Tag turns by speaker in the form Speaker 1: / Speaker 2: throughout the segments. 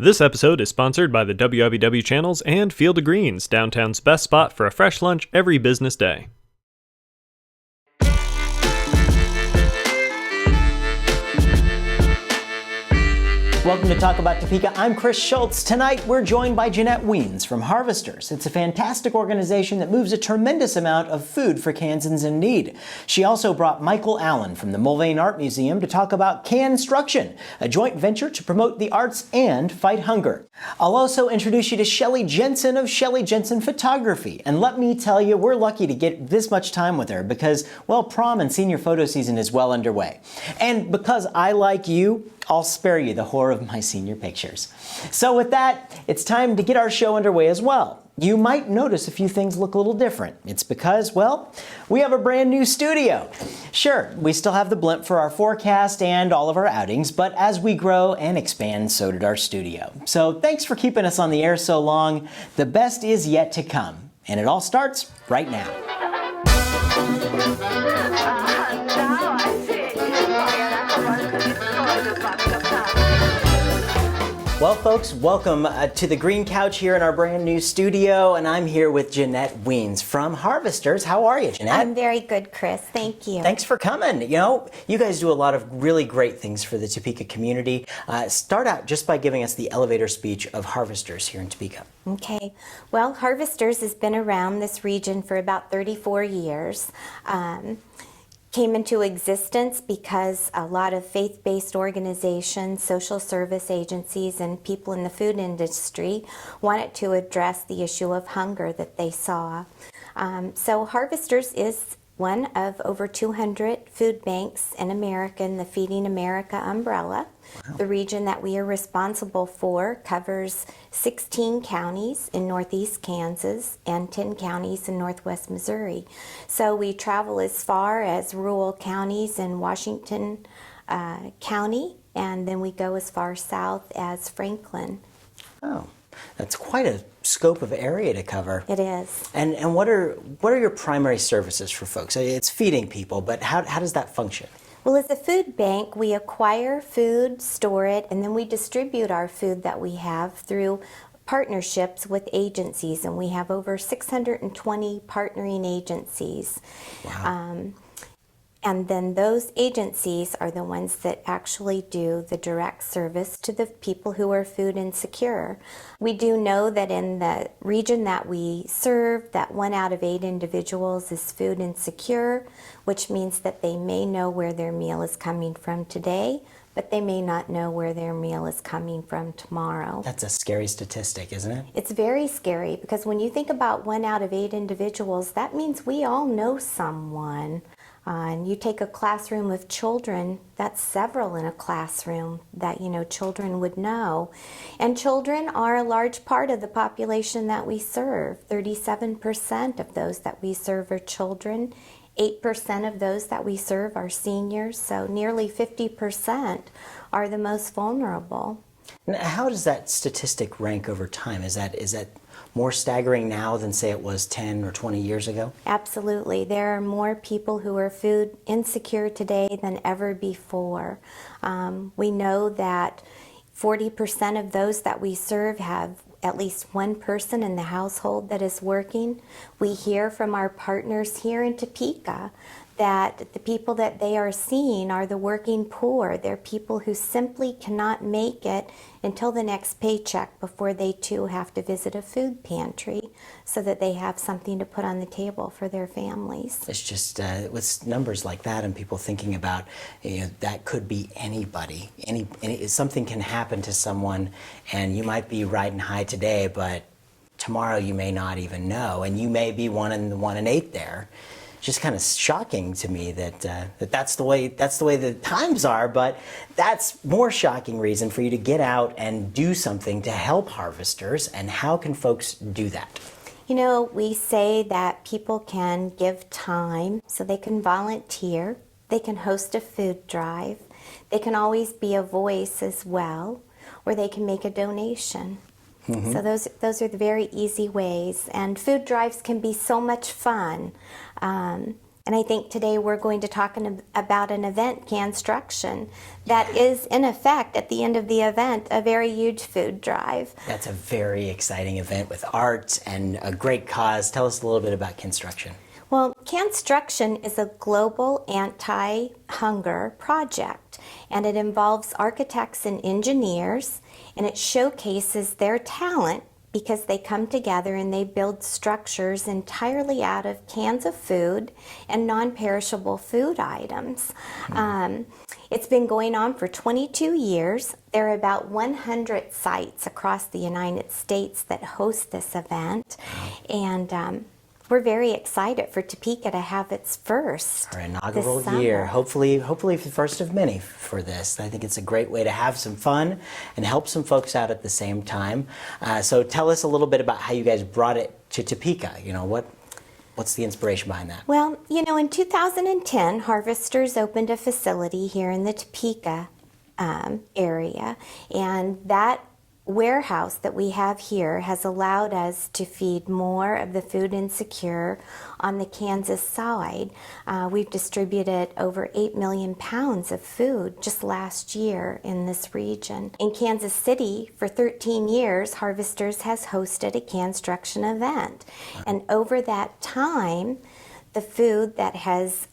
Speaker 1: This episode is sponsored by the WWW channels and Field of Greens, downtown's best spot for a fresh lunch every business day.
Speaker 2: Welcome to Talk About Topeka. I'm Chris Schultz. Tonight we're joined by Jannett Weins from Harvesters. It's a fantastic organization that moves a tremendous amount of food for Kansans in need. She also brought Michael Allen from the Mulvane Art Museum to talk about Canstruction, a joint venture to promote the arts and fight hunger. I'll also introduce you to Shelley Jensen of Shelley Jensen Photography. And let me tell you, we're lucky to get this much time with her because, well, prom and senior photo season is well underway. And because I like you, I'll spare you the horror of my senior pictures. So with that, it's time to get our show underway as well. You might notice a few things look a little different. It's because, well, we have a brand new studio. Sure, we still have the blimp for our forecast and all of our outings, but as we grow and expand, so did our studio. So thanks for keeping us on the air so long. The best is yet to come, and it all starts right now. Well, folks, welcome to the Green Couch here in our brand new studio, and I'm here with Jannett Weins from Harvesters. How are you, Jannett?
Speaker 3: I'm very good, Chris. Thank you.
Speaker 2: Thanks for coming. You know, you guys do a lot of really great things for the Topeka community. Start out just by giving us the elevator speech of Harvesters here in Topeka.
Speaker 3: Okay. Well, Harvesters has been around this region for about 34 years. Came into existence because a lot of faith-based organizations, social service agencies, and people in the food industry wanted to address the issue of hunger that they saw. So Harvesters is one of over 200 food banks in America in the Feeding America umbrella. Wow. The region that we are responsible for covers 16 counties in northeast Kansas and 10 counties in northwest Missouri. So we travel as far as rural counties in Washington County, and then we go as far south as Franklin.
Speaker 2: Oh, that's quite a scope of area to cover.
Speaker 3: It is.
Speaker 2: And what are your primary services for folks? It's feeding people, but how does that function?
Speaker 3: Well, as a food bank, we acquire food, store it, and then we distribute our food that we have through partnerships with agencies, and we have over 620 partnering agencies.
Speaker 2: Wow.
Speaker 3: And then those agencies are the ones that actually do the direct service to the people who are food insecure. We do know that in the region that we serve, that 1 out of 8 individuals is food insecure, which means that they may know where their meal is coming from today, but they may not know where their meal is coming from tomorrow.
Speaker 2: That's a scary statistic, isn't it?
Speaker 3: It's very scary because when you think about 1 out of 8 individuals, that means we all know someone. And you take a classroom of children, that's several in a classroom that, children would know. And children are a large part of the population that we serve. 37% of those that we serve are children. 8% of those that we serve are seniors. So nearly 50% are the most vulnerable.
Speaker 2: Now, how does that statistic rank over time? Is that more staggering now than, say, it was 10 or 20 years ago?
Speaker 3: Absolutely. There are more people who are food insecure today than ever before. We know that 40% of those that we serve have at least one person in the household that is working. We hear from our partners here in Topeka that the people that they are seeing are the working poor. They're people who simply cannot make it until the next paycheck before they too have to visit a food pantry so that they have something to put on the table for their families.
Speaker 2: It's just with numbers like that and people thinking about, that could be anybody. Something can happen to someone and you might be riding high today, but tomorrow you may not even know, and you may be 1 in 8 there. Just kind of shocking to me that that's the way the times are, but that's more shocking reason for you to get out and do something to help Harvesters. And how can folks do that?
Speaker 3: We say that people can give time, so they can volunteer, they can host a food drive, they can always be a voice as well, or they can make a donation. Mm-hmm. So those are the very easy ways. And food drives can be so much fun. And And I think today we're going to talk about an event, Canstruction, that is in effect at the end of the event a very huge food drive.
Speaker 2: That's a very exciting event with art and a great cause. Tell us a little bit about Canstruction.
Speaker 3: Well, Canstruction is a global anti-hunger project, and it involves architects and engineers, and it showcases their talent because they come together and they build structures entirely out of cans of food and non-perishable food items. It's been going on for 22 years. There are about 100 sites across the United States that host this event, and we're very excited for Topeka to have its first.
Speaker 2: Our inaugural
Speaker 3: this summer.
Speaker 2: year. Hopefully the first of many for this. I think it's a great way to have some fun and help some folks out at the same time. So tell us a little bit about how you guys brought it to Topeka. You know, what's the inspiration behind that?
Speaker 3: Well, you know, in 2010, Harvesters opened a facility here in the Topeka area, and that warehouse that we have here has allowed us to feed more of the food insecure on the Kansas side. We've distributed over 8 million pounds of food just last year in this region. In Kansas City, for 13 years, Harvesters has hosted a Canstruction event. And over that time, the food that has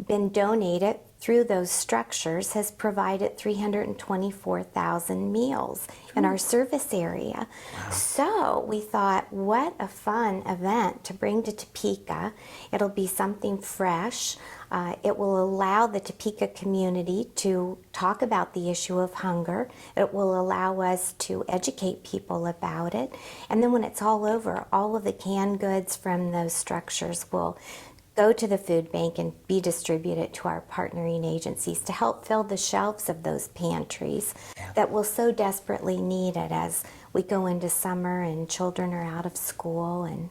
Speaker 3: been donated through those structures has provided 324,000 meals in our service area. Wow. So we thought, what a fun event to bring to Topeka. It'll be something fresh. It will allow the Topeka community to talk about the issue of hunger. It will allow us to educate people about it. And then when it's all over, all of the canned goods from those structures will go to the food bank and be distributed to our partnering agencies to help fill the shelves of those pantries that will so desperately need it as we go into summer and children are out of school. And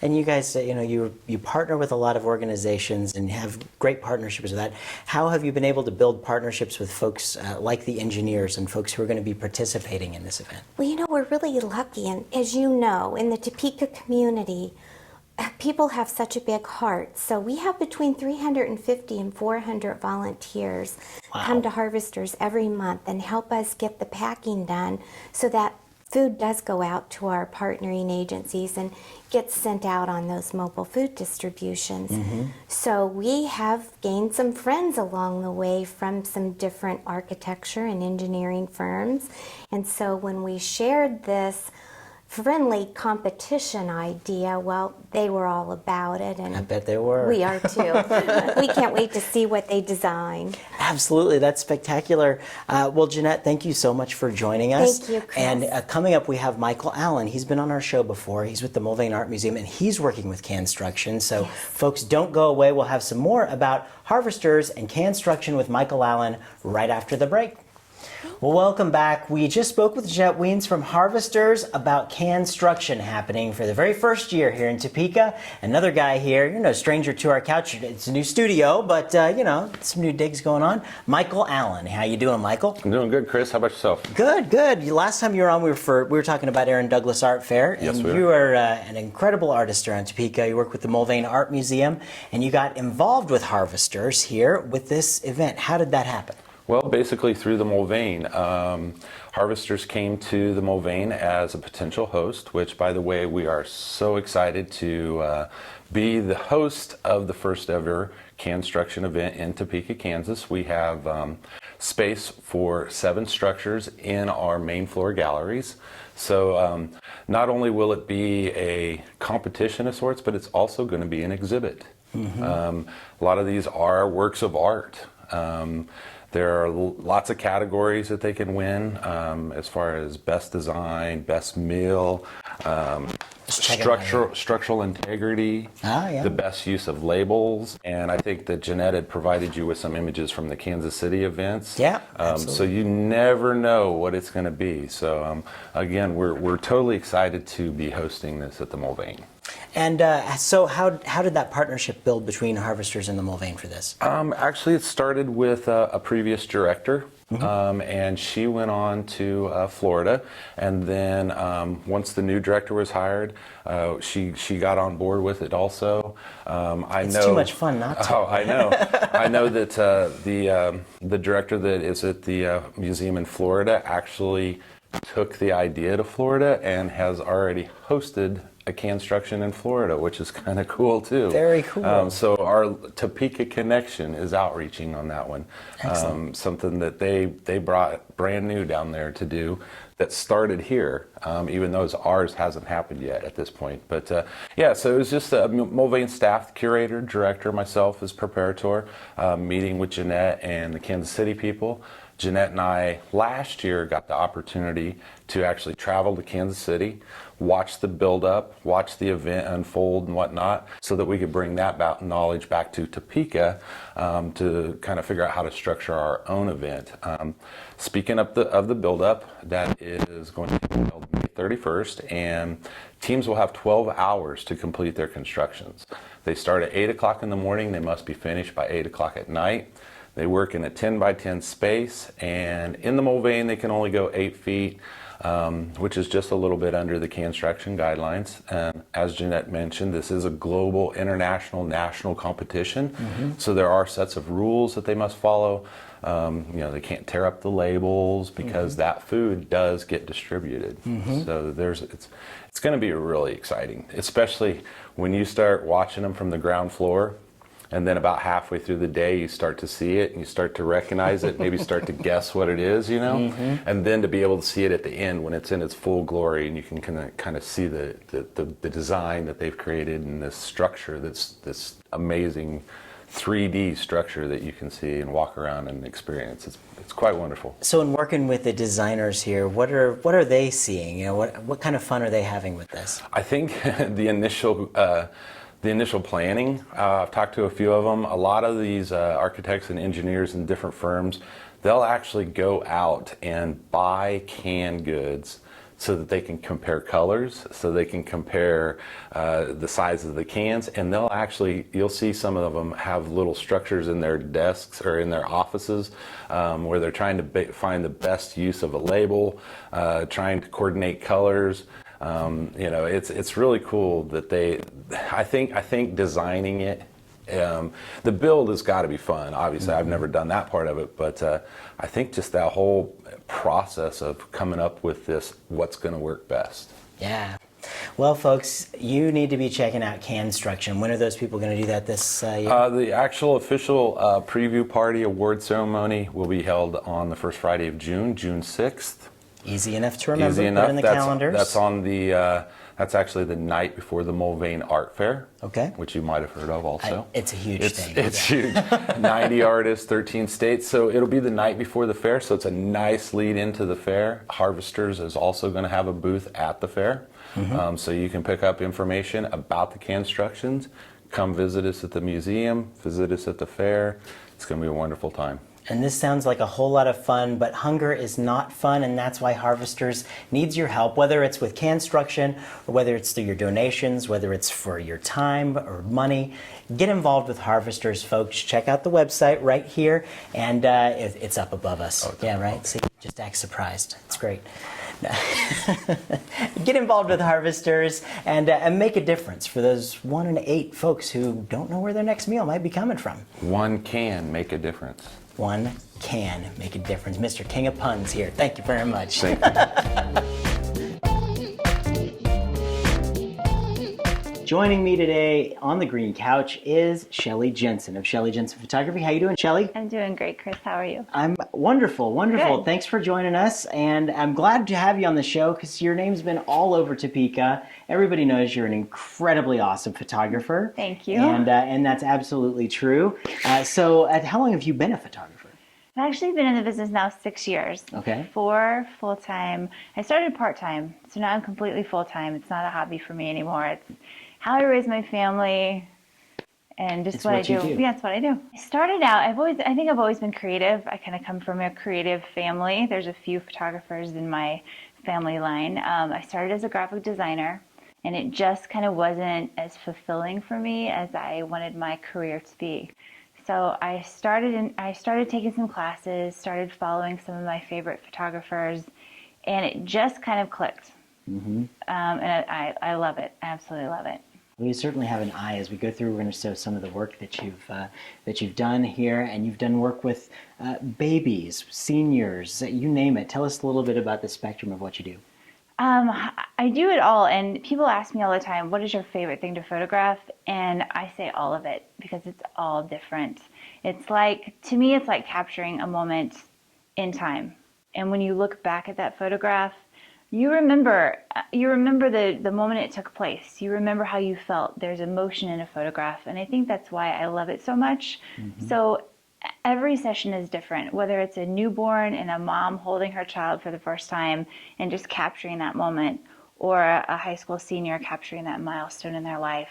Speaker 2: and you guys, you know, you partner with a lot of organizations and have great partnerships with that. How have you been able to build partnerships with folks like the engineers and folks who are going to be participating in this event?
Speaker 3: Well, you know, we're really lucky, and as you know, in the Topeka community, people have such a big heart. So we have between 350 and 400 volunteers come to Harvesters every month and help us get the packing done so that food does go out to our partnering agencies and gets sent out on those mobile food distributions. So we have gained some friends along the way from some different architecture and engineering firms. And so when we shared this friendly competition idea, well, they were all about it, and
Speaker 2: I bet they were.
Speaker 3: We are too. We can't wait to see what they design.
Speaker 2: Absolutely, that's spectacular. Well, Jannett, thank you so much for joining us.
Speaker 3: Thank you, Chris.
Speaker 2: And coming up, we have Michael Allen. He's been on our show before. He's with the Mulvane Art Museum, and he's working with Canstruction. So, folks, don't go away. We'll have some more about Harvesters and Canstruction with Michael Allen right after the break. Well, welcome back. We just spoke with Jannett Weins from Harvesters about Canstruction happening for the very first year here in Topeka. Another guy here, you're no stranger to our couch. It's a new studio, but you know, some new digs going on. Michael Allen. How you doing, Michael?
Speaker 4: I'm doing good, Chris. How about yourself?
Speaker 2: Good, good. Last time you were on, we were talking about Aaron Douglas Art Fair, and
Speaker 4: Yes, we
Speaker 2: you are an incredible artist around Topeka. You work with the Mulvane Art Museum, and you got involved with Harvesters here with this event. How did that happen?
Speaker 4: Well, basically through the Mulvane. Harvesters came to the Mulvane as a potential host, which, by the way, we are so excited to be the host of the first ever Canstruction event in Topeka, Kansas. We have space for 7 structures in our main floor galleries. So not only will it be a competition of sorts, but it's also going to be an exhibit. A lot of these are works of art. There are lots of categories that they can win as far as best design, best meal, structural integrity, the best use of labels. And I think that Jannett had provided you with some images from the Kansas City events.
Speaker 2: Yeah,
Speaker 4: so you never know what it's going to be. So again, we're totally excited to be hosting this at the Mulvane.
Speaker 2: And so how did that partnership build between Harvesters and the Mulvane for this?
Speaker 4: Actually, it started with a previous director. And she went on to Florida, and then once the new director was hired, she got on board with it also.
Speaker 2: It's too much fun not to.
Speaker 4: Oh, I know. I know that the director that is at the museum in Florida actually took the idea to Florida and has already hosted a Canstruction in Florida, which is kind of cool too.
Speaker 2: Very cool.
Speaker 4: So our Topeka connection is outreaching on that one. Something that they brought brand new down there to do that started here, even though ours hasn't happened yet at this point. But yeah, so it was just a Mulvane staff, curator, director, myself as preparator, meeting with Jannett and the Kansas City people. Jannett and I last year got the opportunity to actually travel to Kansas City, watch the build-up, watch the event unfold and whatnot, so that we could bring that knowledge back to Topeka to kind of figure out how to structure our own event. Speaking of the build-up, that is going to be held May 31st, and teams will have 12 hours to complete their constructions. They start at 8 o'clock in the morning. They must be finished by 8 o'clock at night. They work in a 10 by 10 space, and in the Mulvane they can only go 8 feet, which is just a little bit under the Canstruction guidelines. And as Jannett mentioned, this is a global, international, national competition, so there are sets of rules that they must follow. They can't tear up the labels because that food does get distributed. So it's going to be really exciting, especially when you start watching them from the ground floor. And then about halfway through the day, you start to see it and you start to recognize it, maybe start to guess what it is, and then to be able to see it at the end when it's in its full glory, and you can kind of see the design that they've created and this structure, this amazing 3D structure that you can see and walk around and experience. It's quite wonderful.
Speaker 2: So in working with the designers here, what are they seeing? What kind of fun are they having with this?
Speaker 4: I think the initial planning, I've talked to a few of them. A lot of these architects and engineers in different firms, they'll actually go out and buy canned goods so that they can compare colors, so they can compare the size of the cans, and you'll see some of them have little structures in their desks or in their offices where they're trying to find the best use of a label, trying to coordinate colors. It's really cool that I think designing it, the build has got to be fun. Obviously, I've never done that part of it, but I think just that whole process of coming up with what's going to work best.
Speaker 2: Yeah. Well, folks, you need to be checking out Canstruction. When are those people going to do that this year?
Speaker 4: The actual official preview party award ceremony will be held on the first Friday of June 6th.
Speaker 2: Easy enough to remember.
Speaker 4: Easy enough.
Speaker 2: Put in the calendars.
Speaker 4: That's on that's actually the night before the Mulvane Art Fair.
Speaker 2: Okay.
Speaker 4: Which you might have heard of also.
Speaker 2: It's a huge thing.
Speaker 4: It's huge. 90 artists, 13 states. So it'll be the night before the fair. So it's a nice lead into the fair. Harvesters is also going to have a booth at the fair. So you can pick up information about the Canstructions. Come visit us at the museum. Visit us at the fair. It's going to be a wonderful time.
Speaker 2: And this sounds like a whole lot of fun, but hunger is not fun, and that's why Harvesters needs your help, whether it's with Canstruction or whether it's through your donations, whether it's for your time or money. Get involved with Harvesters, folks. Check out the website right here, and it's up above us.
Speaker 4: Oh,
Speaker 2: yeah, right? See, just act surprised. It's great. Get involved with Harvesters and make a difference for those 1 in 8 folks who don't know where their next meal might be coming from.
Speaker 4: One can make a difference.
Speaker 2: One can make a difference. Mr. King of Puns here. Thank you very much.
Speaker 4: Thank you.
Speaker 2: Joining me today on the green couch is Shelley Jensen of Shelley Jensen Photography. How you doing, Shelley?
Speaker 5: I'm doing great, Chris. How are you?
Speaker 2: I'm wonderful, wonderful.
Speaker 5: Good.
Speaker 2: Thanks for joining us, and I'm glad to have you on the show because your name's been all over Topeka. Everybody knows you're an incredibly awesome photographer.
Speaker 5: Thank you.
Speaker 2: And that's absolutely true. So how long have you been a photographer?
Speaker 5: I've actually been in the business now 6 years.
Speaker 2: Okay.
Speaker 5: 4 full-time. I started part-time, so now I'm completely full-time. It's not a hobby for me anymore. It's how I raise my family and just what I do. Yeah, that's what I do. I started out, I think I've always been creative. I kind of come from a creative family. There's a few photographers in my family line. I started as a graphic designer, and it just kind of wasn't as fulfilling for me as I wanted my career to be. So I started taking some classes, started following some of my favorite photographers, and it just kind of clicked. And I love it. I absolutely love it.
Speaker 2: Well, you certainly have an eye. As we go through, we're going to show some of the work that you've done here, and you've done work with babies, seniors, you name it. Tell us a little bit about the spectrum of what you do.
Speaker 5: I do it all, and people ask me all the time, what is your favorite thing to photograph? And I say all of it, because it's all different. It's like, to me, it's like capturing a moment in time. And when you look back at that photograph, you remember the moment it took place. You remember how you felt. There's emotion in a photograph, and I think that's why I love it so much. So every session is different, whether it's a newborn and a mom holding her child for the first time and just capturing that moment, or a high school senior capturing that milestone in their life,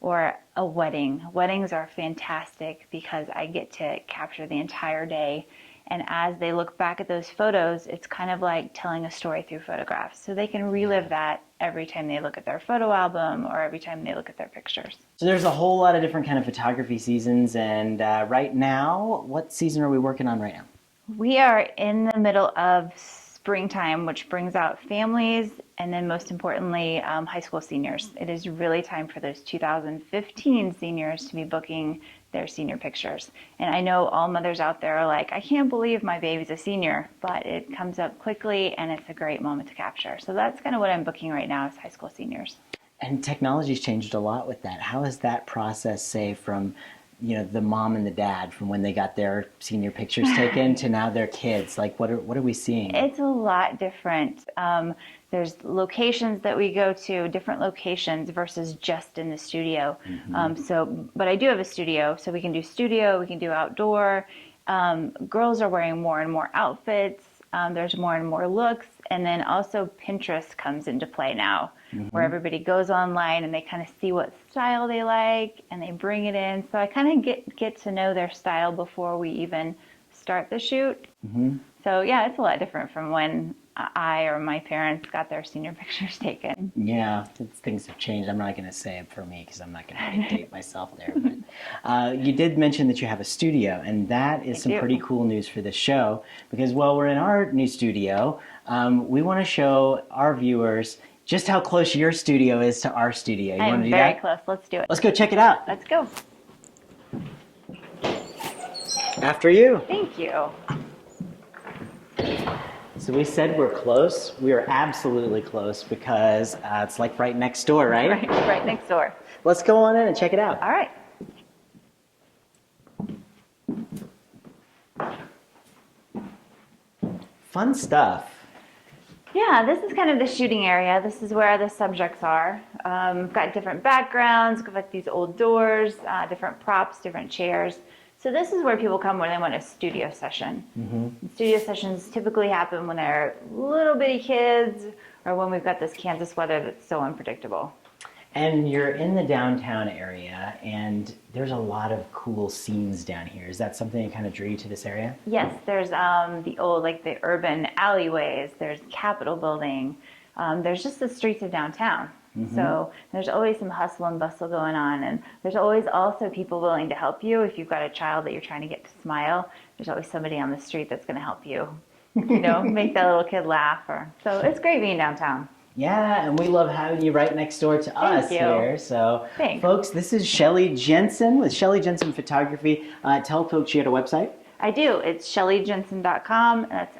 Speaker 5: or a wedding. Weddings are fantastic because I get to capture the entire day. And as they look back at those photos, it's kind of like telling a story through photographs. So they can relive that every time they look at their photo album or every time they look at their pictures.
Speaker 2: So there's a whole lot of different kind of photography seasons, and right now, what season are we working on right now?
Speaker 5: We are in the middle of springtime, which brings out families, and then most importantly, high school seniors. It is really time for those 2015 seniors to be booking their senior pictures. And I know all mothers out there are like, I can't believe my baby's a senior, but it comes up quickly and it's a great moment to capture. So that's kind of what I'm booking right now, is high school seniors.
Speaker 2: And technology's changed a lot with that. How has that process, say, from the mom and the dad, from when they got their senior pictures taken to now their kids? Like, what are we seeing?
Speaker 5: It's a lot different. There's locations that we go to, different locations versus just in the studio. But I do have a studio, so we can do studio, we can do outdoor. Girls are wearing more and more outfits. There's more and more looks. And then also Pinterest comes into play now, where everybody goes online and they kind of see what style they like and they bring it in. So I kind of get to know their style before we even start the shoot. So yeah, it's a lot different from when I or my parents got their senior pictures taken.
Speaker 2: Yeah, things have changed. I'm not going to say it for me because I'm not going to date myself there. But you did mention that you have a studio, and that is some pretty cool news for this show, because while we're in our new studio, we want to show our viewers just how close your studio is to our studio. You want to do that?
Speaker 5: I'm very close. Let's do it.
Speaker 2: Let's go check it out.
Speaker 5: Let's go.
Speaker 2: After you.
Speaker 5: Thank you.
Speaker 2: So we said we're close. We are absolutely close because it's like right next door, right?
Speaker 5: Right next door.
Speaker 2: Let's go on in and check it out.
Speaker 5: All right.
Speaker 2: Fun stuff.
Speaker 5: Yeah, this is kind of the shooting area. This is where the subjects are. Got different backgrounds, got these old doors, different props, different chairs. So this is where people come when they want a studio session. Studio sessions typically happen when they're little bitty kids or when we've got this Kansas weather that's so unpredictable.
Speaker 2: And you're in the downtown area, and there's a lot of cool scenes down here. Is that something that kind of drew you to this area?
Speaker 5: Yes, there's the old, like the urban alleyways, there's Capitol building, there's just the streets of downtown. So there's always some hustle and bustle going on, and there's always also people willing to help you. If you've got a child that you're trying to get to smile, there's always somebody on the street that's going to help you, make that little kid laugh. So it's great being downtown.
Speaker 2: Yeah, and we love having you right next door to us here. So, folks, this is Shelley Jensen with Shelley Jensen Photography. Tell folks you had a website.
Speaker 5: I do. It's shelleyjensen.com, and that's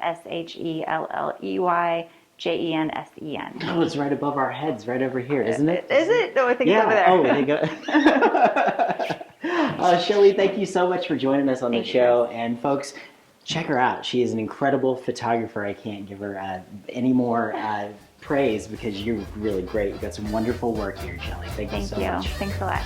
Speaker 5: SHELLEYJENSEN.
Speaker 2: Oh, it's right above our heads, right over here, isn't it?
Speaker 5: Is it? No, I think it's over there.
Speaker 2: Oh, there you go. Shelley, thank you so much for joining us on the show. And folks, check her out. She is an incredible photographer. I can't give her any more praise because you're really great. You've got some wonderful work here, Shelley. Thank you so much.
Speaker 5: Thanks a lot.